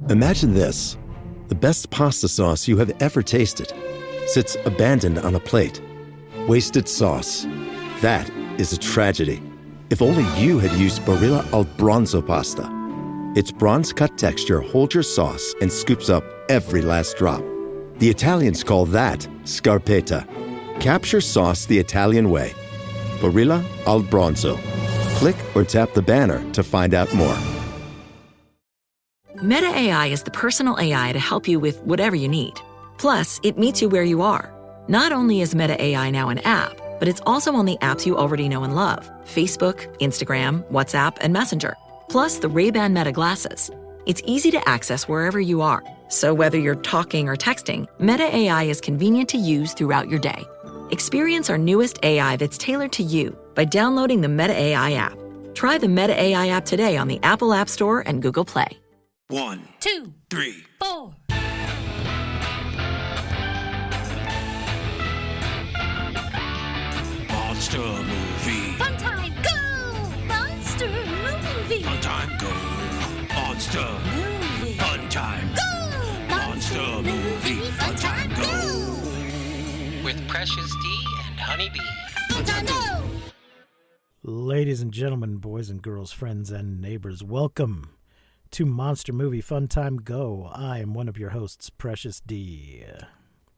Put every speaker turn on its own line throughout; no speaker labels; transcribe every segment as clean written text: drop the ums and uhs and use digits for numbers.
Imagine this. The best pasta sauce you have ever tasted sits abandoned on a plate. Wasted sauce. That is a tragedy. If only you had used Barilla al Bronzo pasta. Its bronze-cut texture holds your sauce and scoops up every last drop. The Italians call that scarpetta. Capture sauce the Italian way. Barilla al Bronzo. Click or tap the banner to find out more.
Meta AI is the personal AI to help you with whatever you need. Plus, it meets you where you are. Not only is Meta AI now an app, but it's also on the apps you already know and love. Facebook, Instagram, WhatsApp, and Messenger. Plus the Ray-Ban Meta glasses. It's easy to access wherever you are. So whether you're talking or texting, Meta AI is convenient to use throughout your day. Experience our newest AI that's tailored to you by downloading the Meta AI app. Try the Meta AI app today on the Apple App Store and Google Play.
1, 2, 3, 4. Monster movie.
Fun time, go! Monster movie.
Fun time, go. Monster
Movie.
Fun time.
Go!
Monster movie. Fun time, go.
With Precious D and Honey Bee.
Fun time, go!
Ladies and gentlemen, boys and girls, friends and neighbors, welcome to Monster Movie Fun Time Go. I am one of your hosts, Precious D.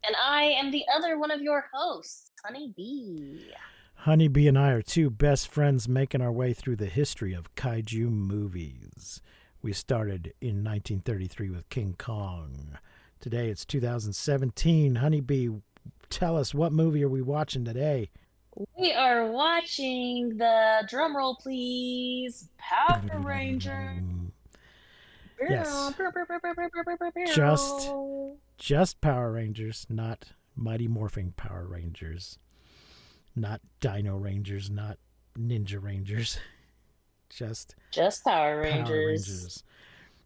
And I am the other one of your hosts, Honey Bee.
Honey Bee and I are two best friends making our way through the history of kaiju movies. We started in 1933 with King Kong. Today it's 2017. Honey Bee, tell us, what movie are we watching today?
We are watching the, drumroll please, Power Ranger.
Yes. Just Power Rangers, not Mighty Morphin Power Rangers, not Dino Rangers, not Ninja Rangers, just
Power Rangers.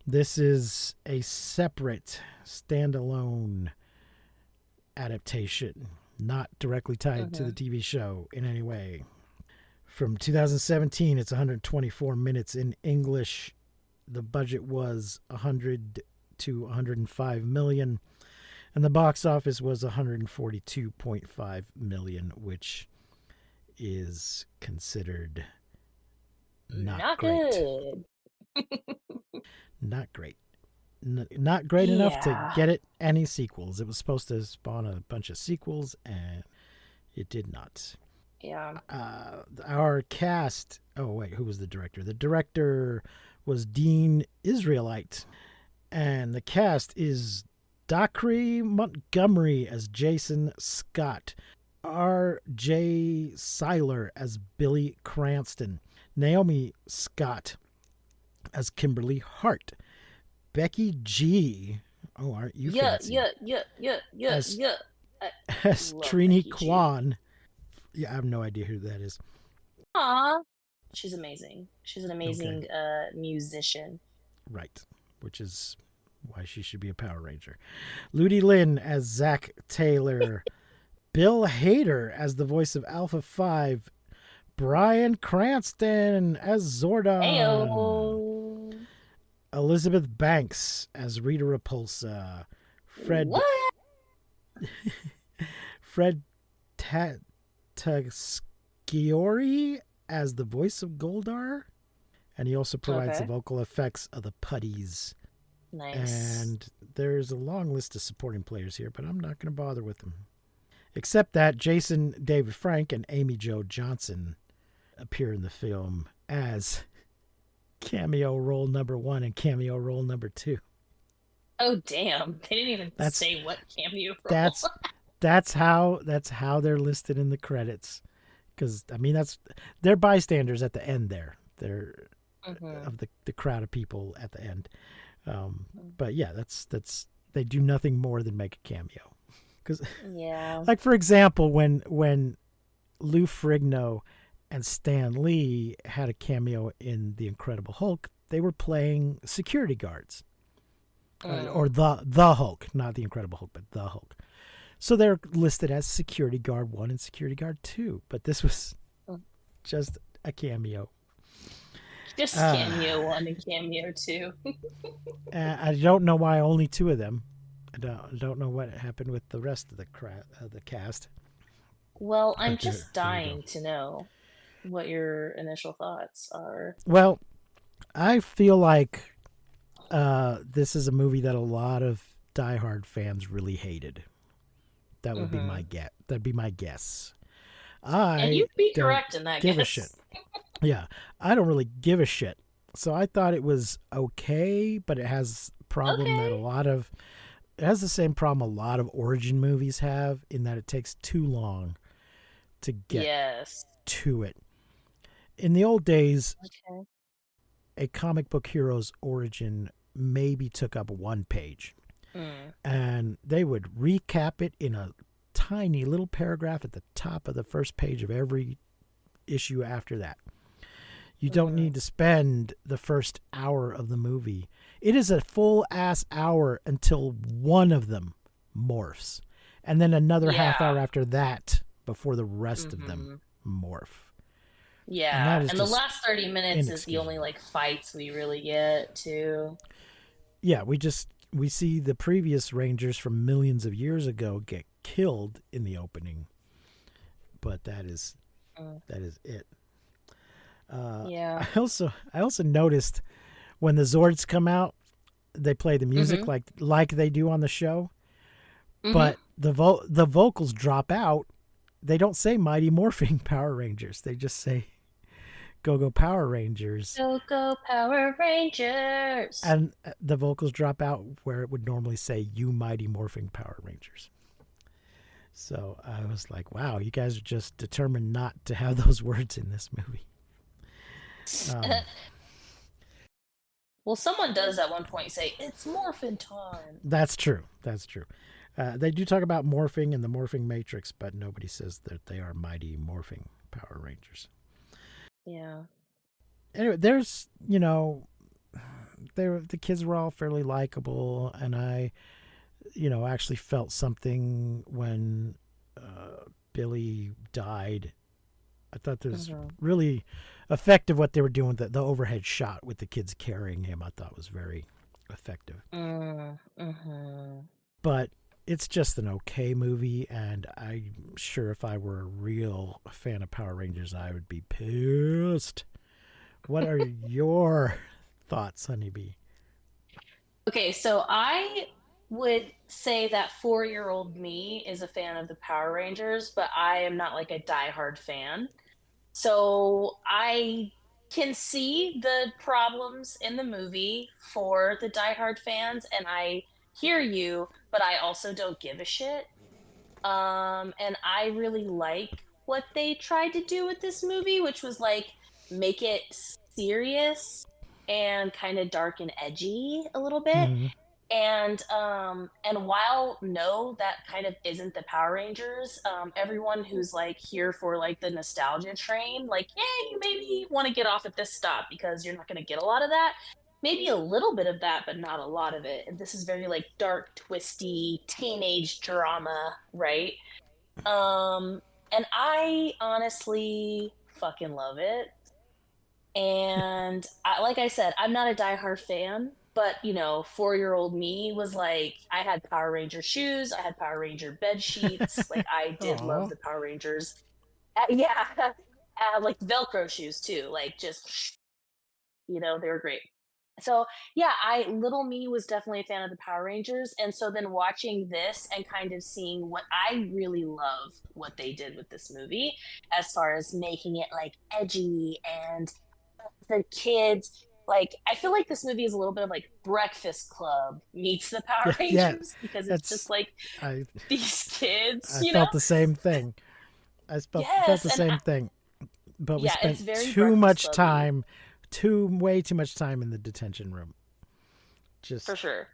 This is a separate, standalone adaptation, not directly tied to the TV show in any way. From 2017, it's 124 minutes in English. The budget was 100 to 105 million, and the box office was 142.5 million, which is considered not great.
Good.
Not great. Not great enough to get it any sequels. It was supposed to spawn a bunch of sequels, and it did not.
Yeah.
Our cast... Oh, wait, who was the director? The director was Dean Israelite, and the cast is Dockery Montgomery as Jason Scott, R.J. Seiler as Billy Cranston, Naomi Scott as Kimberly Hart, Becky G. Oh, aren't you fancy? As Trini Kwan. Yeah, I have no idea who that is.
Aw. She's amazing. She's an amazing musician.
Right, which is why she should be a Power Ranger. Ludi Lin as Zach Taylor. Bill Hader as the voice of Alpha 5. Bryan Cranston as Zordon.
Ayo.
Elizabeth Banks as Rita Repulsa. Fred Tagschiori as the voice of Goldar, and he also provides the vocal effects of the Putties.
Nice.
And there's a long list of supporting players here, but I'm not going to bother with them. Except that Jason David Frank and Amy Jo Johnson appear in the film as cameo role number 1 and cameo role number 2.
Oh damn! They didn't even say what cameo role.
That's how they're listed in the credits. Because I mean, they're bystanders at the end there. They're of the crowd of people at the end. But yeah, that's they do nothing more than make a cameo. Because like for example, when Lou Ferrigno and Stan Lee had a cameo in The Incredible Hulk, they were playing security guards, or the Hulk, not The Incredible Hulk, but the Hulk. So they're listed as Security Guard 1 and Security Guard 2, but this was just a cameo.
Just
Uh,
cameo one and cameo two.
I don't know why only two of them. I don't know what happened with the rest of the cast.
Well, I'm
But
just
there you go.
dying to know what your initial thoughts are.
Well, I feel like this is a movie that a lot of diehard fans really hated. That would be my
Hmm.
guess. That'd be my guess.
And
I
you'd be
don't
correct in that
give a shit.
guess.
Yeah, I don't really give a shit. So I thought it was okay, but it has a problem that
Okay.
it has the same problem a lot of origin movies have in that it takes too long to get
Yes.
to it. In the old days,
Okay.
a comic book hero's origin maybe took up one page,
Mm.
and they would recap it in a tiny little paragraph at the top of the first page of every issue after that. You don't
Hmm.
need to spend the first hour of the movie. It is a full ass hour until one of them morphs, and then another half
Yeah.
hour after that before the rest of them
Hmm.
morph. And that
Yeah.
is
And the
just
last 30 minutes is the only
inexcusable.
like fights we really get too.
Yeah, we see the previous Rangers from millions of years ago get killed in the opening, but
Mm.
that is it. Uh,
Yeah.
I also noticed when the Zords come out, they play the music
Hmm.
like they do on the show,
Hmm.
but the vocals drop out. They don't say Mighty Morphing Power Rangers. They just say Go Go Power Rangers,
Go go Power Rangers.
and the vocals drop out where it would normally say You Mighty Morphing Power Rangers. So I was like, wow, you guys are just determined not to have those words in this movie. Um,
Well, someone does at one point say, "It's morphin' time."
that's true. That's true. They do talk about morphing and the morphing matrix, but nobody says that they are mighty morphing Power Rangers.
Yeah.
Anyway, the kids were all fairly likable, and I, actually felt something when Billy died. I thought this was
Hmm.
really effective what they were doing. The overhead shot with the kids carrying him, I thought was very effective.
Mm-hmm.
But it's just an okay movie, and I'm sure if I were a real fan of Power Rangers, I would be pissed. What are your thoughts, Honeybee?
Okay, so I would say that 4-year-old me is a fan of the Power Rangers, but I am not like a diehard fan. So I can see the problems in the movie for the diehard fans, and I hear you, but I also don't give a shit. And I really like what they tried to do with this movie, which was like make it serious and kind of dark and edgy a little bit.
Mm-hmm.
And while no, that kind of isn't the Power Rangers. Everyone who's like here for like the nostalgia train, like, yeah, you maybe want to get off at this stop because you're not going to get a lot of that. Maybe a little bit of that, but not a lot of it. And this is very like dark, twisty teenage drama, right? Um, and I honestly fucking love it. And like I said, I'm not a diehard fan, but 4-year-old me was like, I had Power Ranger shoes, I had Power Ranger bed sheets. Like I did love
Oh,
the Power Rangers. Yeah, like Velcro shoes too. Like just they were great. So yeah, I little me was definitely a fan of the Power Rangers, and so then watching this and kind of seeing what I really love what they did with this movie, as far as making it like edgy and the kids. Like I feel like this movie is a little bit of like Breakfast Club meets the Power
yeah, yeah.
Rangers because it's just
That's
like
I
these kids,
I felt the same thing. I felt
Yes,
the
and
same thing. But we
yeah, it's
spent
very
too
Breakfast
much
Clubby
time, way too much time in the detention room.
for
Just
sure.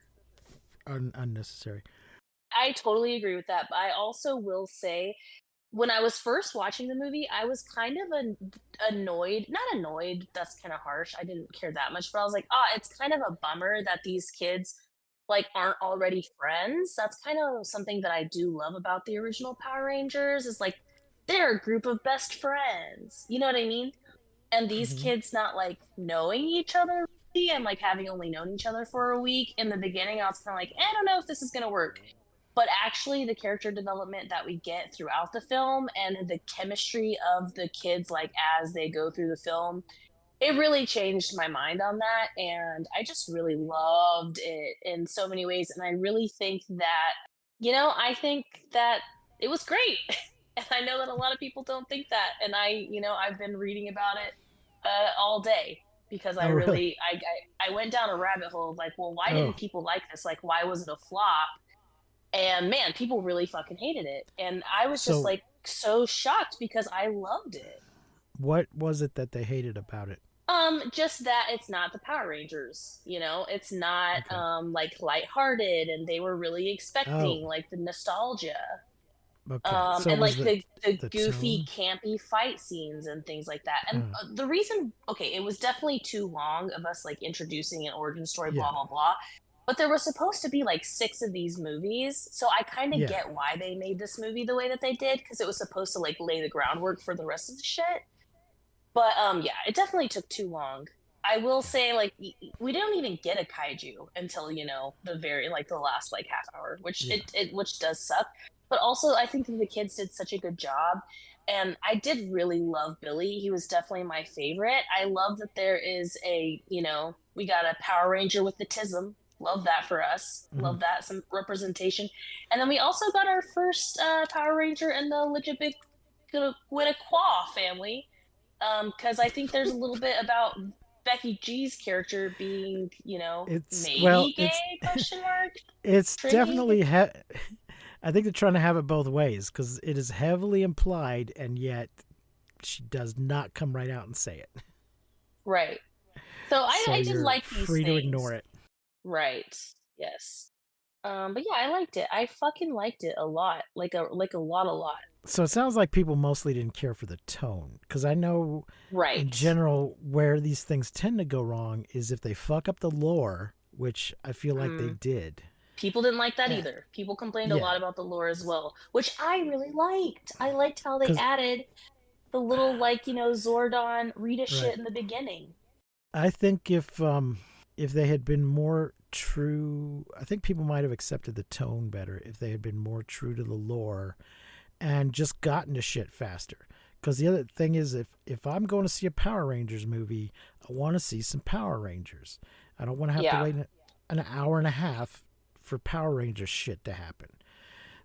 unnecessary.
I totally agree with that, but I also will say when I was first watching the movie, I was kind of annoyed. Not annoyed, that's kind of harsh. I didn't care that much, but I was like, "Ah, it's kind of a bummer that these kids like aren't already friends." That's kind of something that I do love about the original Power Rangers is like they're a group of best friends. You know what I mean? and these kids not like knowing each other really, and like having only known each other for a week. In the beginning, I was kind of like, I don't know if this is gonna work. But actually, the character development that we get throughout the film and the chemistry of the kids, like as they go through the film, it really changed my mind on that. And I just really loved it in so many ways. And I really think that, I think that it was great. And I know that a lot of people don't think that. And I've been reading about it all day because I
Oh, really?
really, I went down a rabbit hole of like, well, why
Oh,
didn't people like this? Like, why was it a flop? And man, people really fucking hated it. And I was just
so
like so shocked because I loved it.
what was it that they hated about it?
Just that it's not the Power Rangers, it's not
Okay.
like lighthearted, and they were really expecting
Oh,
like the nostalgia.
okay. So it
And
was
like the
the
goofy,
tone?
campy fight scenes and things like that. And
Uh,
the reason, okay, it was definitely too long of us like introducing an origin story, blah
yeah.
blah blah. But there was supposed to be like six of these movies, so I kind of
Yeah.
get why they made this movie the way that they did, because it was supposed to like lay the groundwork for the rest of the shit. But yeah, it definitely took too long. I will say, like, we don't even get a kaiju until the very like the last like half hour, which
Yeah.
it which does suck. But also, I think that the kids did such a good job, and I did really love Billy. He was definitely my favorite. I love that there is we got a Power Ranger with the tism. Love that for us.
Mhm.
Love that, some representation. And then we also got our first Power Ranger in the Legit family, because I think there's a little bit about Becky G's character being,
It's well,
maybe gay, question mark,
it's
tricky.
definitely I think they're trying to have it both ways because it is heavily implied, and yet she does not come right out and say it.
Right. So
So
I did
you're
like these
free to
things.
ignore it.
Right. Yes. But yeah, I liked it. I fucking liked it a lot. Like a lot, a lot.
So it sounds like people mostly didn't care for the tone because I know in
Right.
general where these things tend to go wrong is if they fuck up the lore, which I feel like they
Mm.
did.
People didn't like that
Eh,
either. People complained a
yeah,
lot about the lore as well, which I really liked. I liked how they
because
added the little like, Zordon Rita shit
right.
in the beginning.
I think if they had been more true, I think people might have accepted the tone better if they had been more true to the lore and just gotten to shit faster. Because the other thing is, if I'm going to see a Power Rangers movie, I want to see some Power Rangers. I don't want to have to
Yeah.
wait an hour and a half for Power Rangers shit to happen.
Right.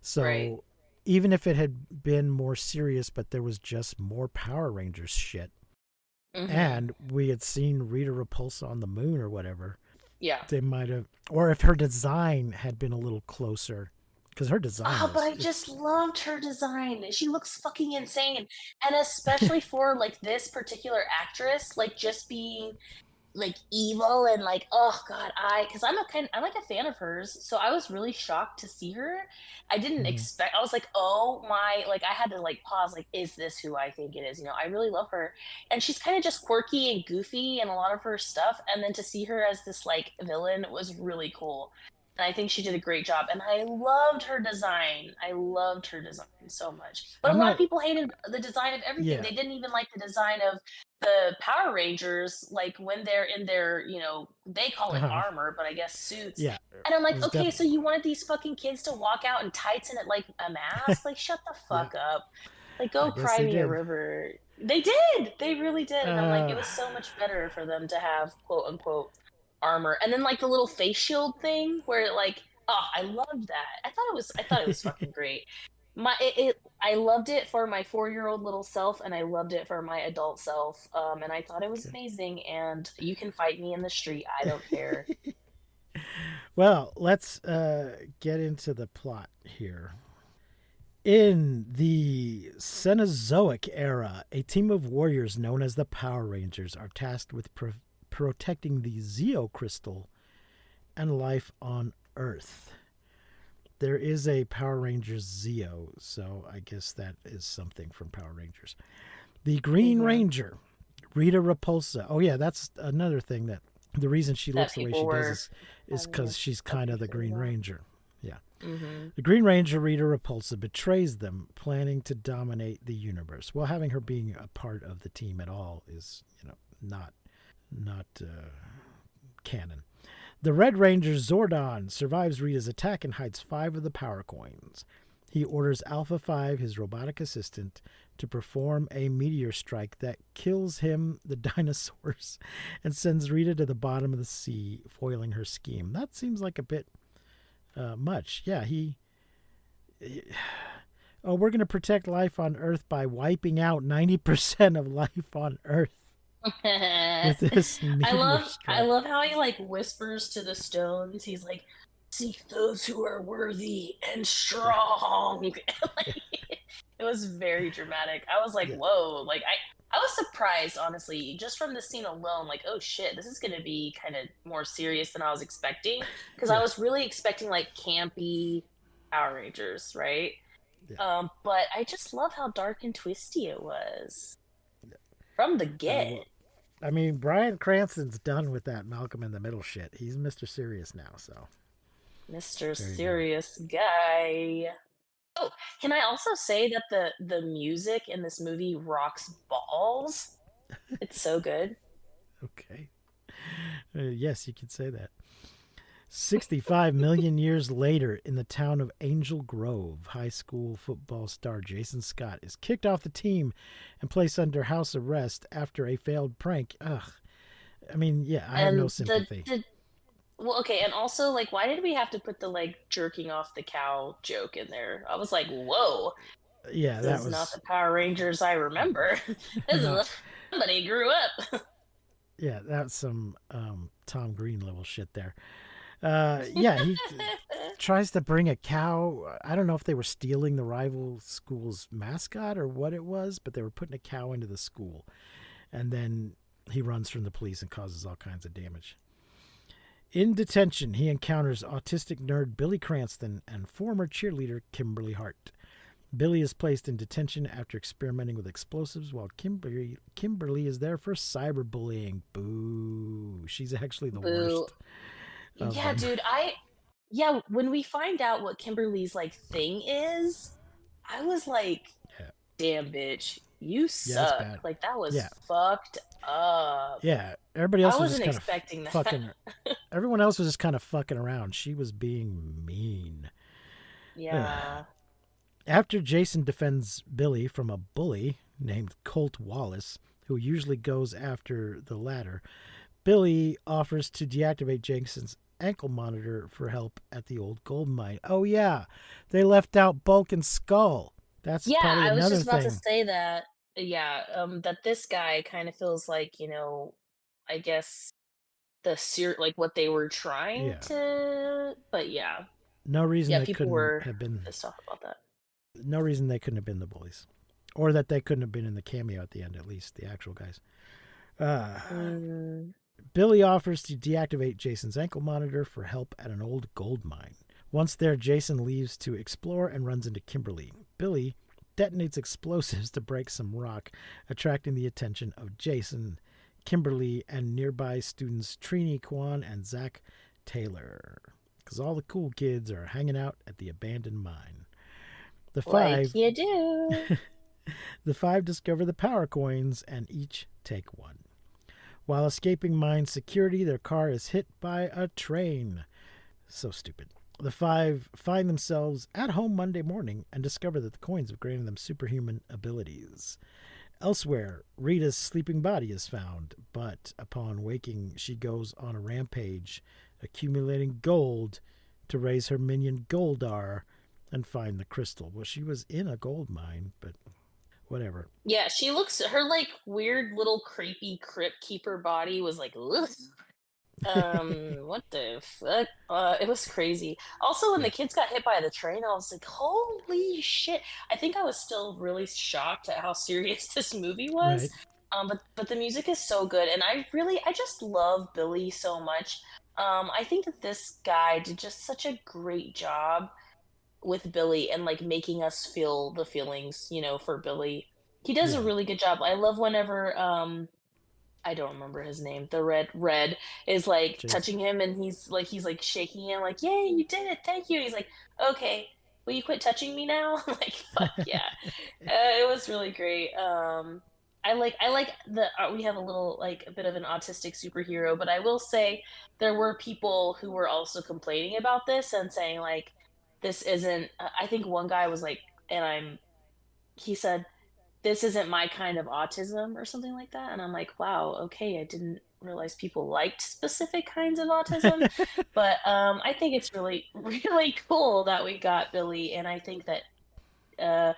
So even if it had been more serious, but there was just more Power Rangers shit,
Mm-hmm.
and we had seen Rita Repulsa on the moon or whatever,
Yeah.
they might have, or if her design had been a little closer, because her design
Oh, but
is,
I just
it's,
loved her design. She looks fucking insane. And especially for like this particular actress, like just being like evil and like, oh god, because I'm like a fan of hers, so I was really shocked to see her. I didn't
mhm.
expect. I was like, oh my, like I had to like pause, like, is this who I think it is? I really love her, and she's kind of just quirky and goofy and a lot of her stuff, and then to see her as this like villain was really cool. And I think she did a great job, and I loved her design. I loved her design so much. But a
I'm
lot of
not,
people hated the design of everything.
yeah,
They didn't even like the design of the Power Rangers, like when they're in their, they call it
uh,
armor, but I guess suits.
yeah,
And I'm
it
like,
was
okay,
definitely,
so you wanted these fucking kids to walk out in tights and it like a mask? Like, shut the
yeah,
fuck up. Like,
I
go
guess
cry
they
me a
did.
river. They did. They really did. And I'm like, it
Uh,
was so much better for them to have quote unquote armor. And then like the little face shield thing where it like, oh, I loved that. I thought it was fucking great. I loved it for my 4-year-old little self, and I loved it for my adult self. And I thought it was
okay.
amazing. And you can fight me in the street. I don't care.
Well, let's get into the plot here. In the Cenozoic era, a team of warriors known as the Power Rangers are tasked with protecting the Zeo crystal and life on Earth. There is a Power Rangers Zeo, so I guess that is something from Power Rangers. The Green
Hmm.
Ranger, Rita Repulsa. Oh yeah, that's another thing that the reason she
That
looks the way
people
she does
were
is
having
because she's kind of the
misconceptions
Green
on.
Ranger. Yeah.
Hmm.
The Green Ranger, Rita Repulsa, betrays them, planning to dominate the universe. Well, having her being a part of the team at all is, not canon. The Red Ranger Zordon survives Rita's attack and hides 5 of the power coins. He orders Alpha 5, his robotic assistant, to perform a meteor strike that kills him, the dinosaurs, and sends Rita to the bottom of the sea, foiling her scheme. That seems like a bit much. Yeah, oh, we're going to protect life on Earth by wiping out 90% of life on Earth with this
I
meteor
I
strike.
love how he like whispers to the stones. He's like, "Seek those who are worthy and
Yeah,
strong."
yeah,
Like, it was very dramatic. I was like,
yeah,
"Whoa!" Like I was surprised, honestly, just from the scene alone. Like, oh shit, this is gonna be kind of more serious than I was expecting. Because I
yeah,
was really expecting like campy Power Rangers, right?
yeah.
But I just love how dark and twisty it was from the get.
Well, I mean, Bryan Cranston's done with that Malcolm in the Middle shit. He's Mr. Serious now, so
Mr.
there you go.
Serious Guy. Oh, can I also say that the music in this movie rocks balls? It's so good.
Okay. Yes, you could say that. 65 million years later, in the town of Angel Grove, high school football star Jason Scott is kicked off the team and placed under house arrest after a failed prank. Ugh. I mean, yeah, I have no
And
sympathy.
the well, okay, and also like why did we have to put the like jerking off the cow joke in there? I was like, whoa,
Yeah, that
this is not
was
the Power Rangers I remember. This
not.
is somebody grew up.
Yeah, that's some Tom Green level shit there. Yeah, he tries to bring a cow. I don't know if they were stealing the rival school's mascot or what it was, but they were putting a cow into the school. And then he runs from the police and causes all kinds of damage. In detention, he encounters autistic nerd Billy Cranston and former cheerleader Kimberly Hart. Billy is placed in detention after experimenting with explosives, while Kimberly is there for cyberbullying. Boo. She's actually the
Boo.
worst of
Yeah,
them.
dude, yeah, when we find out what Kimberly's like thing is, I was like,
Yeah,
damn bitch, you
yeah, it's
suck.
bad.
Like that was
Yeah,
fucked up.
yeah. Everybody
I
else was just
wasn't
kind of
expecting that.
fucking. Everyone else was just kind of fucking around. She was being mean.
Yeah.
After Jason defends Billy from a bully named Colt Wallace, who usually goes after the latter, Billy offers to deactivate Jason's ankle monitor for help at the old gold mine. Oh, yeah. They left out Bulk and Skull. That's
Yeah,
probably
I was
another
just about to
thing.
say that. Yeah, that this guy kind of feels like, I guess like what they were trying
Yeah.
to, but yeah.
No reason
Yeah,
they
people
couldn't
were
have been.
pissed off about that.
No reason they couldn't have been the bullies. Or that they couldn't have been in the cameo at the end, at least, the actual guys. Uh,
Mm.
Billy offers to deactivate Jason's ankle monitor for help at an old gold mine. Once there, Jason leaves to explore and runs into Kimberly. Billy detonates explosives to break some rock, attracting the attention of Jason, Kimberly, and nearby students Trini Kwan and Zach Taylor. Because all the cool kids are hanging out at the abandoned mine. The
Like
five
you do.
the five discover the power coins and each take one. While escaping mine security, their car is hit by a train. So stupid. The five find themselves at home Monday morning and discover that the coins have granted them superhuman abilities. Elsewhere, Rita's sleeping body is found, but upon waking, she goes on a rampage, accumulating gold to raise her minion Goldar and find the crystal. Well, she was in a gold mine, but whatever.
Yeah, her like weird little creepy crypt keeper body was like, ugh. What the fuck? It was crazy. Also, when the
Yeah,
kids got hit by the train, I was like, holy shit. I think I was still really shocked at how serious this movie was.
right.
But the music is so good, and I just love Billy so much. I think that this guy did just such a great job with Billy and like making us feel the feelings, for Billy. He does a
Yeah,
really good job. I love whenever I don't remember his name. The red is like
Jason.
touching him, and he's like shaking him, like, "Yay, you did it! Thank you." And he's like, "Okay, will you quit touching me now?" Like, fuck yeah, it was really great. I like the we have a little like a bit of an autistic superhero, but I will say there were people who were also complaining about this and saying like, this isn't. I think one guy was like, and he said this isn't my kind of autism or something like that. And I'm like, wow, okay, I didn't realize people liked specific kinds of autism. But I think it's really, really cool that we got Billy. And I think that, uh,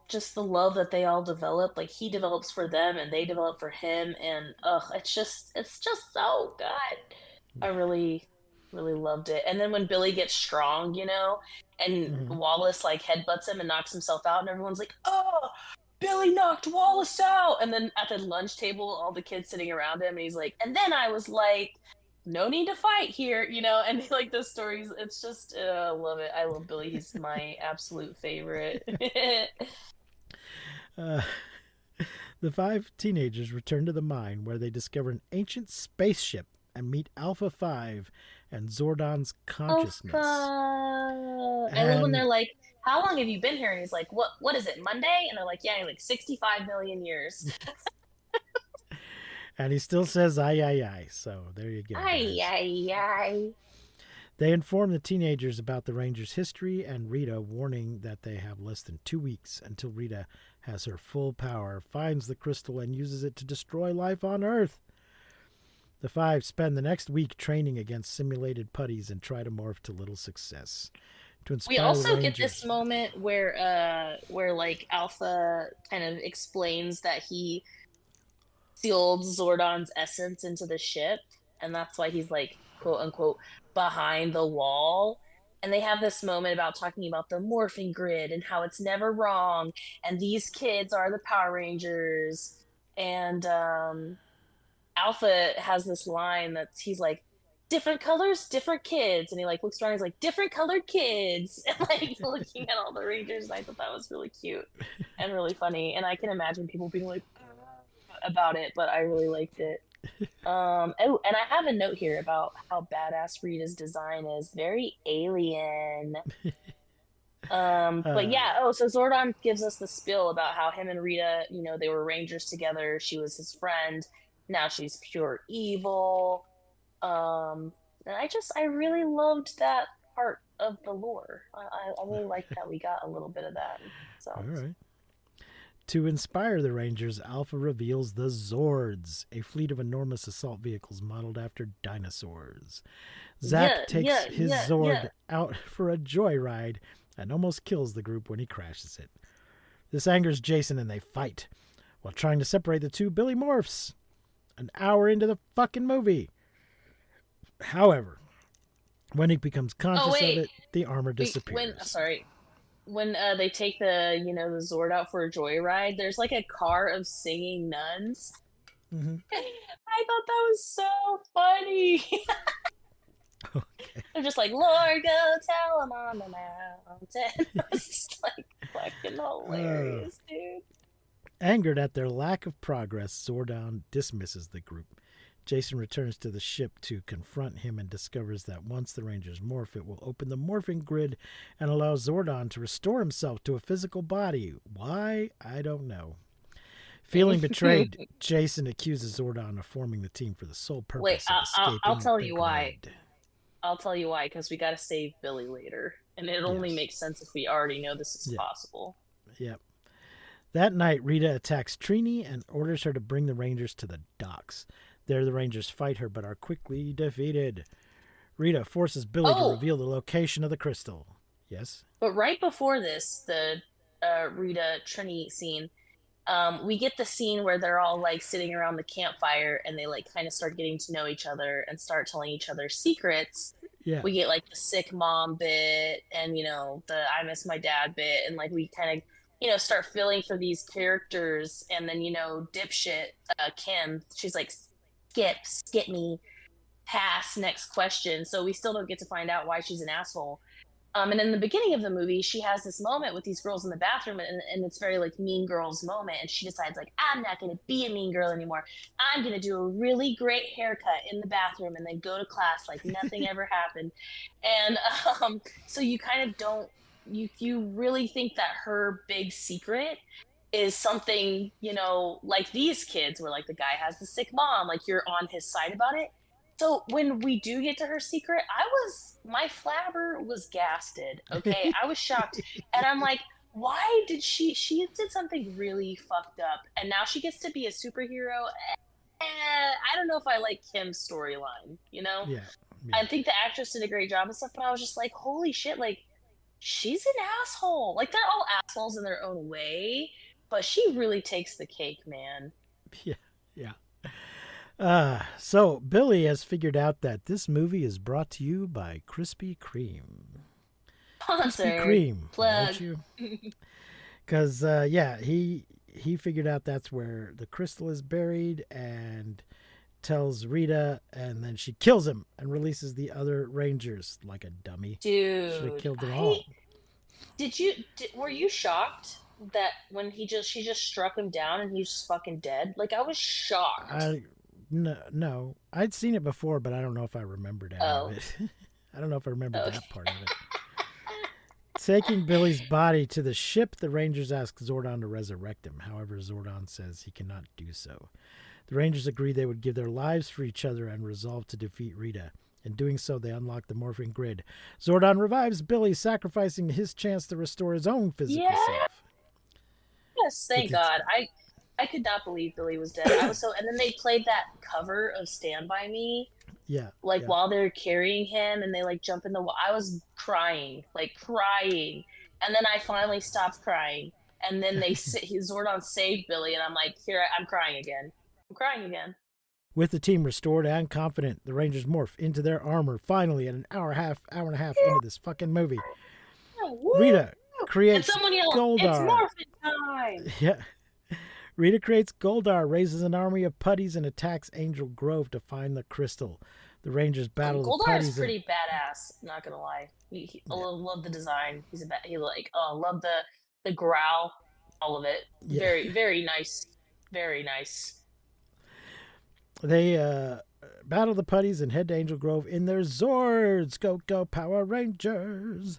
just the love that they all develop, like he develops for them and they develop for him. And it's just so good. I really, really loved it. And then when Billy gets strong, and
Mhm.
Wallace like headbutts him and knocks himself out, and everyone's like, "Oh, Billy knocked Wallace out!" And then at the lunch table, all the kids sitting around him, and he's like, "And then I was like, no need to fight here," And like the stories, it's just, I love it. I love Billy. He's my absolute favorite.
Uh, the five teenagers return to the mine where they discover an ancient spaceship and meet Alpha 5 and Zordon's
Oh,
consciousness.
fuck. I love when
And
they're like, "How long have you been here?" And he's like, "What is it, Monday?" And they're like, "Yeah," and like 65 million years.
and he still says "ay ay ay." So there you go,
Ay,
guys.
ay, ay.
They inform the teenagers about the Rangers' history and Rita, warning that they have less than 2 weeks until Rita has her full power, finds the crystal, and uses it to destroy life on Earth. The five spend the next week training against simulated putties and try to morph to little success. To
We
inspire the
also get this
Rangers.
moment where like Alpha kind of explains that he sealed Zordon's essence into the ship, and that's why he's like, quote unquote, behind the wall. And they have this moment about talking about the morphing grid and how it's never wrong, and these kids are the Power Rangers. And Alpha has this line that's he's like, different colors, different kids, and he like looks around, he's like, different colored kids, and like looking at all the Rangers, and I thought that was really cute and really funny, and I can imagine people being like, about it, but I really liked it. Oh, and I have a note here about how badass Rita's design is. Very alien. But
Uh,
yeah, oh, so Zordon gives us the spill about how him and Rita, they were Rangers together. She was his friend. Now she's pure evil. And I really loved that part of the lore. I really liked that we got a little bit of that.
all
So
right. To inspire the Rangers, Alpha reveals the Zords, a fleet of enormous assault vehicles modeled after dinosaurs. Zack
yeah,
takes
yeah,
his
yeah, yeah.
Zord out for a joyride and almost kills the group when he crashes it. This angers Jason and they fight. While trying to separate the two, Billy morphs. An hour into the fucking movie. However, when he becomes
Oh
conscious of
wait,
it, the armor
when
disappears.
sorry, when they take the Zord out for a joyride, there's like a car of singing nuns.
Mm-hmm.
I thought that was so funny.
Okay.
They're just like, "Lord, go tell him on the mountain." It's just like fucking
Uh,
hilarious, dude.
Angered at their lack of progress, Zordon dismisses the group. Jason returns to the ship to confront him and discovers that once the Rangers morph, it will open the morphing grid and allow Zordon to restore himself to a physical body. Why? I don't know. Feeling betrayed, Jason accuses Zordon of forming the team for the sole
Wait,
purpose of
I'll
escaping
tell
the
you why.
grid.
I'll tell you why, because we got to save Billy later, and it only
Yes.
makes sense if we already know this is
Yeah.
possible.
Yep. That night, Rita attacks Trini and orders her to bring the Rangers to the docks. There, the Rangers fight her but are quickly defeated. Rita forces Billy to
Oh,
reveal the location of the crystal. Yes?
but right before this, the Rita Trini scene, we get the scene where they're all like sitting around the campfire and they like kind of start getting to know each other and start telling each other secrets.
Yeah.
We get like the sick mom bit and the I miss my dad bit, and like we kind of start feeling for these characters, and then dipshit Kim, she's like, skip me, pass, next question. So we still don't get to find out why she's an asshole. And in the beginning of the movie, she has this moment with these girls in the bathroom, and it's very like Mean Girls moment. And she decides like, I'm not going to be a mean girl anymore. I'm going to do a really great haircut in the bathroom and then go to class like nothing ever happened. And so you kind of don't you really think that her big secret is something, like these kids where like the guy has the sick mom, like you're on his side about it. So when we do get to her secret, my flabber was gasted. Okay. I was shocked. And I'm like, why did she did something really fucked up and now she gets to be a superhero. I don't know if I like Kim's storyline,
Yeah.
I think the actress did a great job and stuff, but I was just like, holy shit, like she's an asshole. Like they're all assholes in their own way, but she really takes the cake, man.
Yeah. Yeah. So Billy has figured out that this movie is brought to you by Krispy Kreme.
Sponsor.
Krispy Kreme,
Plug.
won't you? Because he figured out that's where the crystal is buried and tells Rita, and then she kills him and releases the other Rangers like a dummy.
Dude,
should have killed them all.
Were you shocked that when she just struck him down and he's just fucking dead? Like I was shocked.
No, I'd seen it before, but I don't know if I remembered any of it. I don't know if I remembered that part of it. Taking Billy's body to the ship, the Rangers ask Zordon to resurrect him. However, Zordon says he cannot do so. The Rangers agree they would give their lives for each other and resolve to defeat Rita. In doing so, they unlock the Morphin grid. Zordon revives Billy, sacrificing his chance to restore his own physical self.
Yes, thank God. I could not believe Billy was dead. I was so, and then they played that cover of Stand By Me.
Yeah.
While they're carrying him and they like jump in the water. I was crying. And then I finally stopped crying. And then Zordon saved Billy and I'm like, I'm crying again. With
the team restored and confident, the Rangers morph into their armor finally at an hour and a half into this fucking movie. Rita creates Goldar.
It's Morphin time!
Yeah. Rita creates Goldar, raises an army of putties, and attacks Angel Grove to find the crystal. The Rangers battle the putties.
Goldar is pretty badass, not gonna lie. I love the design. I love the growl, all of it. Yeah. Very, very nice. Very nice.
They battle the putties and head to Angel Grove in their Zords. Go Power Rangers!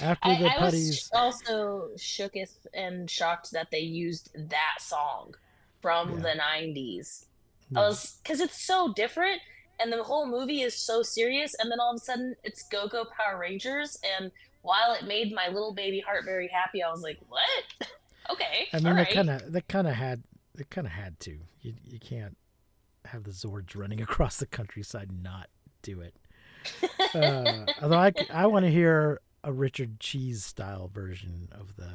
After the putties,
I was also shooketh and shocked that they used that song from the 90s. Because it's so different, and the whole movie is so serious, and then all of a sudden it's Go Power Rangers, and while it made my little baby heart very happy, I was like, what? Okay,
I mean,
all
they kind of had to. You can't have the Zords running across the countryside and not do it. Although I want to hear a Richard Cheese style version of the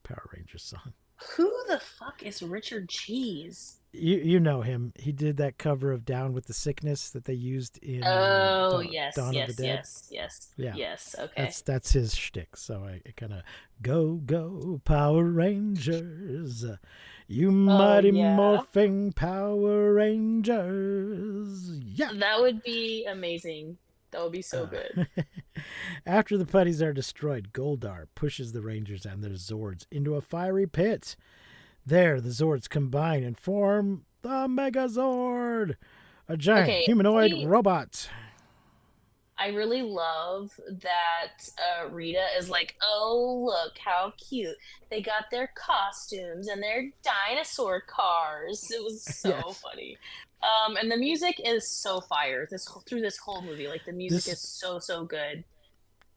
Power Rangers song.
Who the fuck is Richard Cheese?
You know him. He did that cover of Down with the Sickness that they used in
Dawn
of the Dead.
Yes. Okay.
That's his shtick. So I kind of go Power Rangers, you mighty morphing Power Rangers. Yeah,
that would be amazing. That would be so good.
After the putties are destroyed, Goldar pushes the Rangers and their Zords into a fiery pit. There, the Zords combine and form the Megazord, a giant humanoid robot.
I really love that Rita is like, oh, look how cute. They got their costumes and their dinosaur cars. It was so funny. And the music is so fire through this whole movie. Like the music is so good.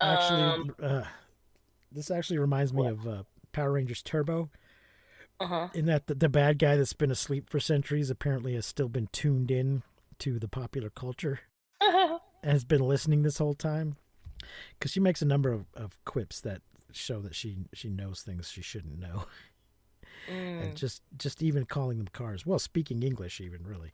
Actually, this actually reminds me of Power Rangers Turbo. In that the bad guy that's been asleep for centuries apparently has still been tuned in to the popular culture and has been listening this whole time. Because she makes a number of quips that show that she knows things she shouldn't know. And just even calling them cars. Well, speaking English even, really.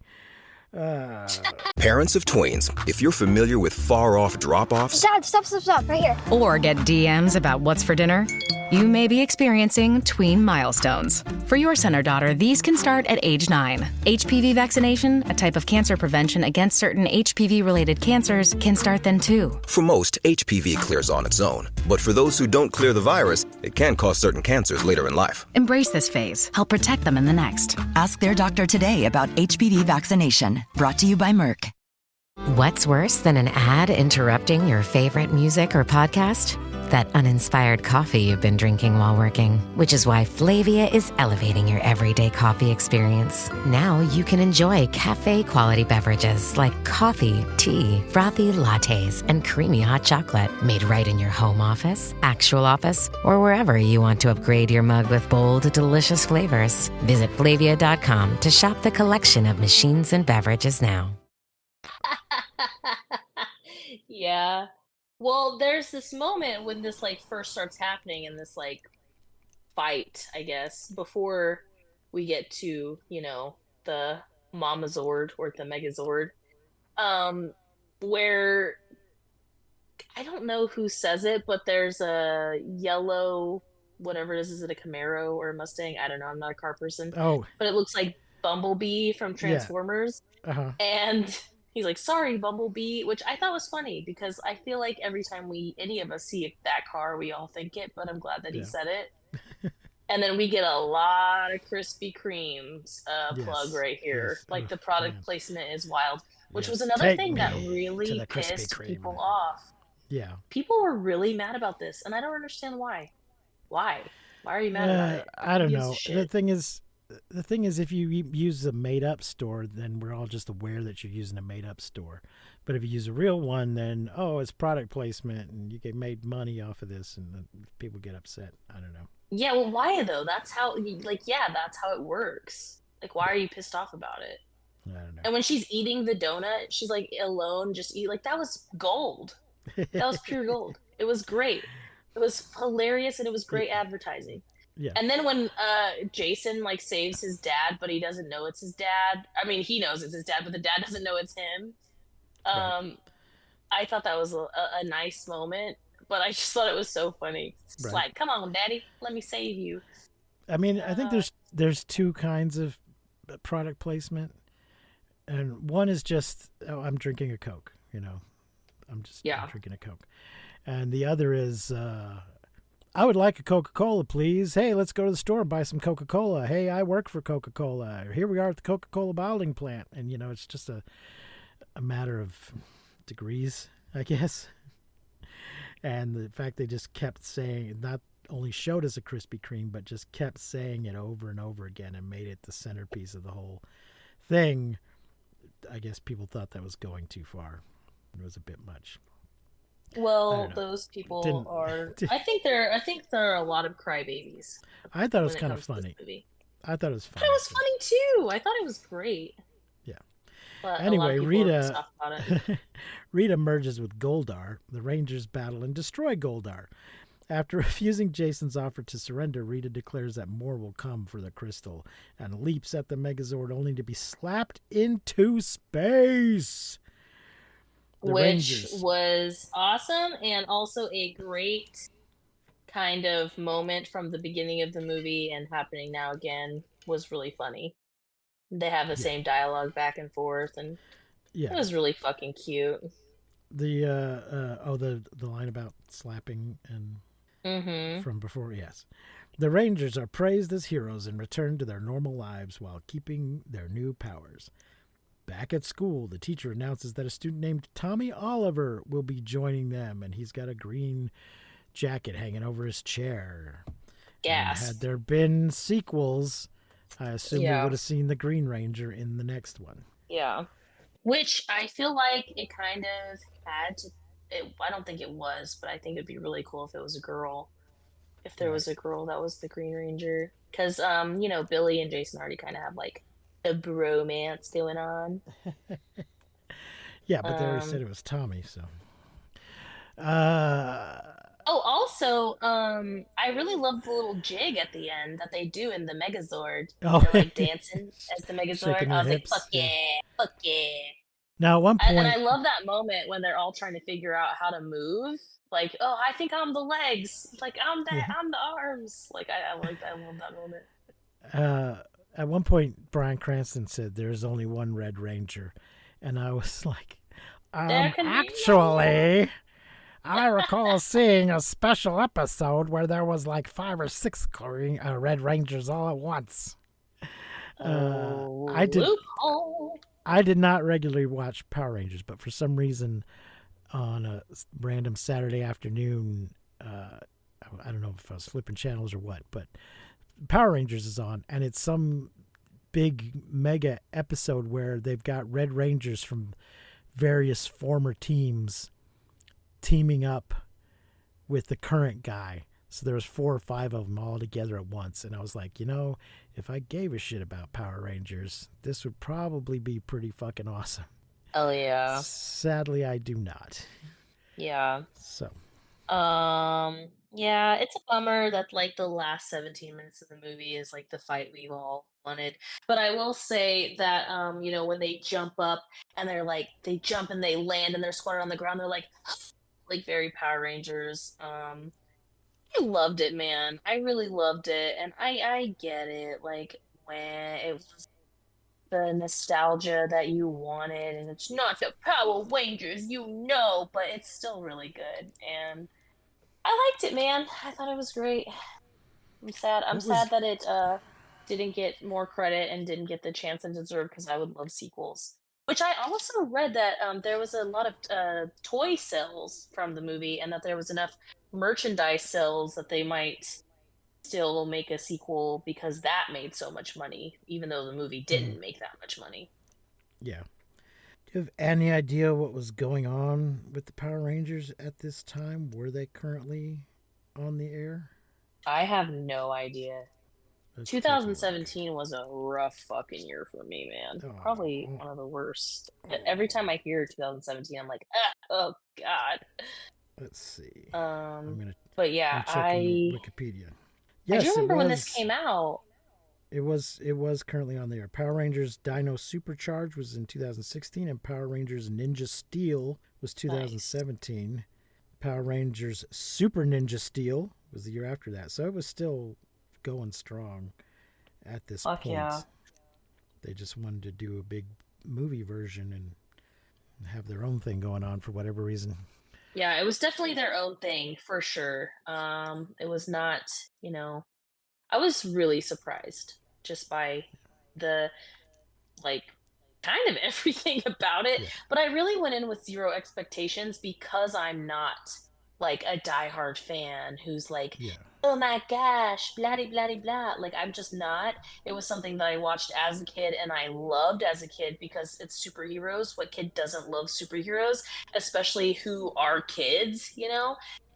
Parents of tweens, if you're familiar with far-off drop-offs...
Dad, stop, right here.
Or get DMs about what's for dinner... You may be experiencing tween milestones. For your son or daughter, these can start at age 9. HPV vaccination, a type of cancer prevention against certain HPV-related cancers, can start then too.
For most, HPV clears on its own. But for those who don't clear the virus, it can cause certain cancers later in life.
Embrace this phase. Help protect them in the next.
Ask their doctor today about HPV vaccination. Brought to you by Merck.
What's worse than an ad interrupting your favorite music or podcast? That uninspired coffee you've been drinking while working, which is why Flavia is elevating your everyday coffee experience. Now you can enjoy cafe-quality beverages like coffee, tea, frothy lattes, and creamy hot chocolate made right in your home office, actual office, or wherever you want to upgrade your mug with bold, delicious flavors. Visit Flavia.com to shop the collection of machines and beverages now.
Yeah. Well, there's this moment when this like first starts happening in this like fight, I guess, before we get to, the Mamazord or the Megazord. Where I don't know who says it, but there's a yellow whatever it is it a Camaro or a Mustang? I don't know, I'm not a car person.
Oh.
But it looks like Bumblebee from Transformers.
Yeah. Uh-huh.
And he's like, sorry, Bumblebee, which I thought was funny because I feel like every time any of us see that car, we all think it, but I'm glad that he said it. And then we get a lot of Krispy Kreme's plug right here. Yes. Like the product placement is wild, which was another thing that really pissed people off.
Yeah.
People were really mad about this, and I don't understand why. Why are you mad about it?
I don't know. The thing is, if you use a made-up store, then we're all just aware that you're using a made-up store. But if you use a real one, then, it's product placement, and you get made money off of this, and people get upset. I don't know.
Yeah, well, why, though? That's how, that's how it works. Like, why are you pissed off about it?
I don't know.
And when she's eating the donut, she's, like, alone, just eat. Like, that was gold. That was pure gold. It was great. It was hilarious, and it was great advertising.
Yeah.
And then when Jason saves his dad, but he doesn't know it's his dad. I mean, he knows it's his dad, but the dad doesn't know it's him. Right. I thought that was a nice moment, but I just thought it was so funny. It's like, come on, Daddy, let me save you.
I mean, I think there's two kinds of product placement, and one is just, I'm drinking a Coke. I'm drinking a Coke, and the other is. I would like a Coca-Cola, please. Hey, let's go to the store and buy some Coca-Cola. Hey, I work for Coca-Cola. Here we are at the Coca-Cola bottling plant. And, it's just a matter of degrees, I guess. And the fact they just kept saying, not only showed us a Krispy Kreme, but just kept saying it over and over again and made it the centerpiece of the whole thing. I guess people thought that was going too far. It was a bit much.
Well, those people are. I think there are a lot of crybabies.
I thought it was kind of funny. I thought it was funny.
It was funny too. I thought it was great.
Yeah.
But
anyway, Rita merges with Goldar. The Rangers battle and destroy Goldar. After refusing Jason's offer to surrender, Rita declares that more will come for the crystal and leaps at the Megazord only to be slapped into space.
Which was awesome and also a great kind of moment from the beginning of the movie and happening now again was really funny. They have the same dialogue back and forth and it was really fucking cute.
The line about slapping and from before, yes. The Rangers are praised as heroes and return to their normal lives while keeping their new powers. Back at school, the teacher announces that a student named Tommy Oliver will be joining them, and he's got a green jacket hanging over his chair.
Yes.
Had there been sequels, I assume we would have seen the Green Ranger in the next one.
Yeah. Which I feel like it kind of had to... I don't think it was, but I think it'd be really cool if it was a girl. If there was a girl that was the Green Ranger. Because, Billy and Jason already kind of have, a bromance going on.
Yeah, but they already said it was Tommy, so.
Also, I really love the little jig at the end that they do in the Megazord.
Oh.
They're dancing as the Megazord. I was like, fuck yeah.
Now, at one
And I
point,
love that moment when they're all trying to figure out how to move. Like, oh, I think I'm the legs. Like,
yeah,
I'm the arms. Like, I love that moment.
uh, at one point, Bryan Cranston said, "There's only one Red Ranger," and I was like,
There can be no more.
actually, I recall seeing a special episode where there was like 5 or 6 Red Rangers all at once.
Oh,
I did.
loophole.
I did not regularly watch Power Rangers, but for some reason, on a random Saturday afternoon, I don't know if I was flipping channels or what, but Power Rangers is on, and it's some big mega episode where they've got Red Rangers from various former teams teaming up with the current guy. So there was 4 or 5 of them all together at once, and I was like, if I gave a shit about Power Rangers, this would probably be pretty fucking awesome.
Oh yeah.
Sadly, I do not.
Yeah.
So.
Yeah, it's a bummer that like the last 17 minutes of the movie is like the fight we've all wanted. But I will say that when they jump up and they're like they jump and they land and they're squatted on the ground, they're like very Power Rangers. I loved it, man. I really loved it. And I get it. Like when it was the nostalgia that you wanted and it's not the Power Rangers, but it's still really good. And I liked it, man. I thought it was great. I'm sad. I'm
What was
sad that it didn't get more credit and didn't get the chance it deserved because I would love sequels. Which I also read that there was a lot of toy sales from the movie, and that there was enough merchandise sales that they might still make a sequel because that made so much money, even though the movie didn't make that much money.
Yeah. Do you have any idea what was going on with the Power Rangers at this time? Were they currently on the air?
I have no idea.
Let's take a look.
2017 was a rough fucking year for me, man.
Oh.
Probably one of the worst. Every time I hear 2017, I'm like, oh god.
Let's see.
But yeah,
I'm checking Wikipedia. Yes,
I do remember when this came out.
It was currently on the air. Power Rangers Dino Supercharge was in 2016, and Power Rangers Ninja Steel was 2017. Nice. Power Rangers Super Ninja Steel was the year after that. So it was still going strong at this point. Yeah. They just wanted to do a big movie version and have their own thing going on for whatever reason.
Yeah, it was definitely their own thing for sure. It was not, I was really surprised just by the like kind of everything about it. Yeah. But I really went in with zero expectations because I'm not like a diehard fan who's like, oh my gosh, blah blah blah. Like I'm just not. It was something that I watched as a kid and I loved as a kid because it's superheroes. What kid doesn't love superheroes, especially who are kids,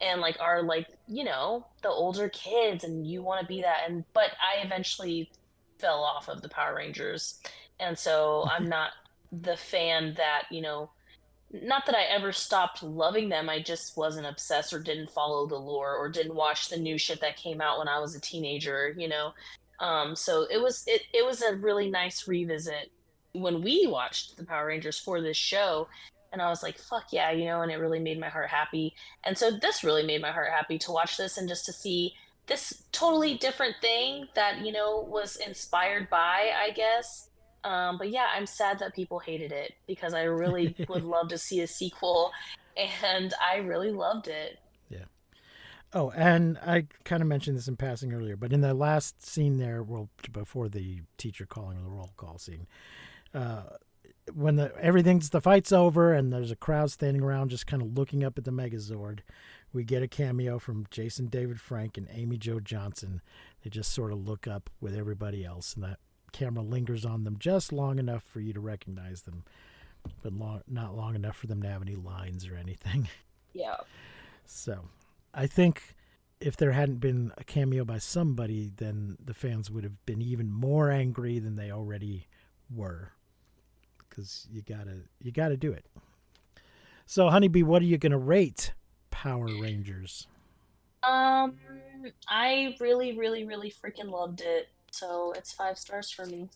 and like are like, the older kids and you want to be that. But I eventually fell off of the Power Rangers. And so I'm not the fan that, not that I ever stopped loving them. I just wasn't obsessed or didn't follow the lore or didn't watch the new shit that came out when I was a teenager, So it was a really nice revisit when we watched the Power Rangers for this show. And I was like, fuck yeah, and it really made my heart happy. And so this really made my heart happy to watch this and just to see this totally different thing that, was inspired by, I guess. But yeah, I'm sad that people hated it because I really would love to see a sequel, and I really loved it.
Yeah. Oh, and I kind of mentioned this in passing earlier, but in the last scene there, well, before the teacher calling the roll call scene, when the fight's over and there's a crowd standing around just kind of looking up at the Megazord, we get a cameo from Jason David Frank and Amy Jo Johnson. They just sort of look up with everybody else, and that camera lingers on them just long enough for you to recognize them, but not long enough for them to have any lines or anything.
Yeah.
So I think if there hadn't been a cameo by somebody, then the fans would have been even more angry than they already were, because you gotta do it. So Honeybee, what are you gonna rate Power Rangers?
I really, really, really freaking loved it. So it's 5 stars for me.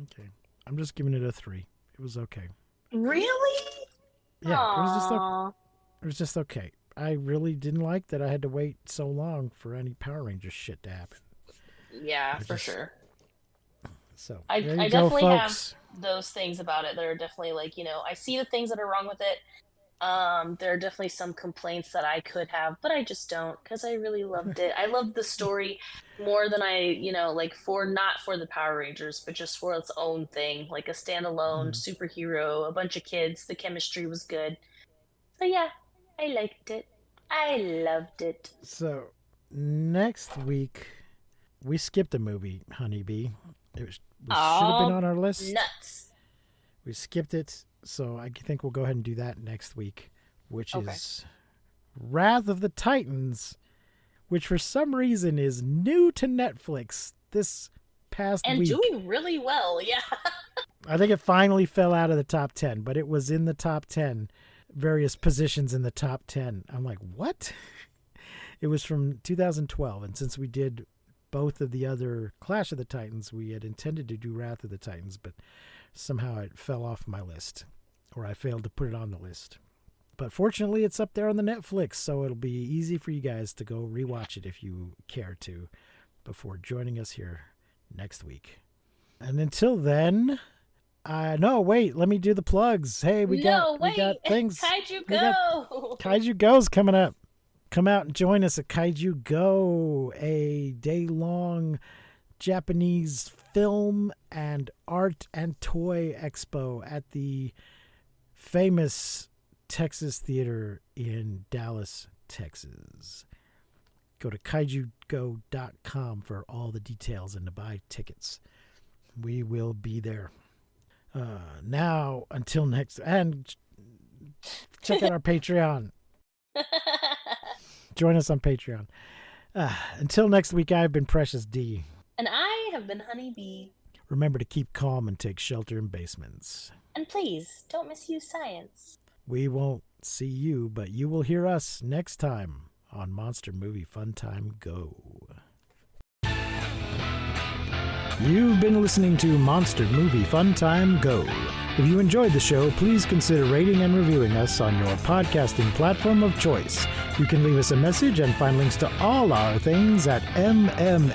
Okay. I'm just giving it a 3. It was okay.
Really?
Yeah,
Aww.
it was just okay. I really didn't like that I had to wait so long for any Power Rangers shit to happen.
Yeah, for sure.
So
I
there you go,
definitely
folks.
have those things about it that are definitely like, I see the things that are wrong with it. There are definitely some complaints that I could have, but I just don't because I really loved it. I loved the story more than like not for the Power Rangers, but just for its own thing, like a standalone superhero, a bunch of kids. The chemistry was good. So yeah, I liked it. I loved it.
So next week we skipped a movie, Honeybee. It should have been on our list.
Nuts.
We skipped it, so I think we'll go ahead and do that next week, which is Wrath of the Titans, which for some reason is new to Netflix this past week.
And doing really well, yeah.
I think it finally fell out of the top 10, but it was in the top 10, various positions in the top 10. I'm like, what? It was from 2012, and since we did both of the other Clash of the Titans, we had intended to do Wrath of the Titans, but somehow it fell off my list, or I failed to put it on the list. But fortunately, it's up there on the Netflix, so it'll be easy for you guys to go rewatch it if you care to before joining us here next week. And until then, no, wait, let me do the plugs. Hey, we got things.
Kaiju Go!
Kaiju Go's coming up. Come out and join us at Kaiju Go, a day-long Japanese film and art and toy expo at the famous Texas Theater in Dallas, Texas. Go to kaijugo.com for all the details and to buy tickets. We will be there. Now, until next, and check out our Patreon. Join us on Patreon. Until next week, I've been Precious D.
And I have been Honeybee.
Remember to keep calm and take shelter in basements.
And please, don't misuse science.
We won't see you, but you will hear us next time on Monster Movie Fun Time Go. You've been listening to Monster Movie Fun Time Go. If you enjoyed the show, please consider rating and reviewing us on your podcasting platform of choice. You can leave us a message and find links to all our things at mmftg.com.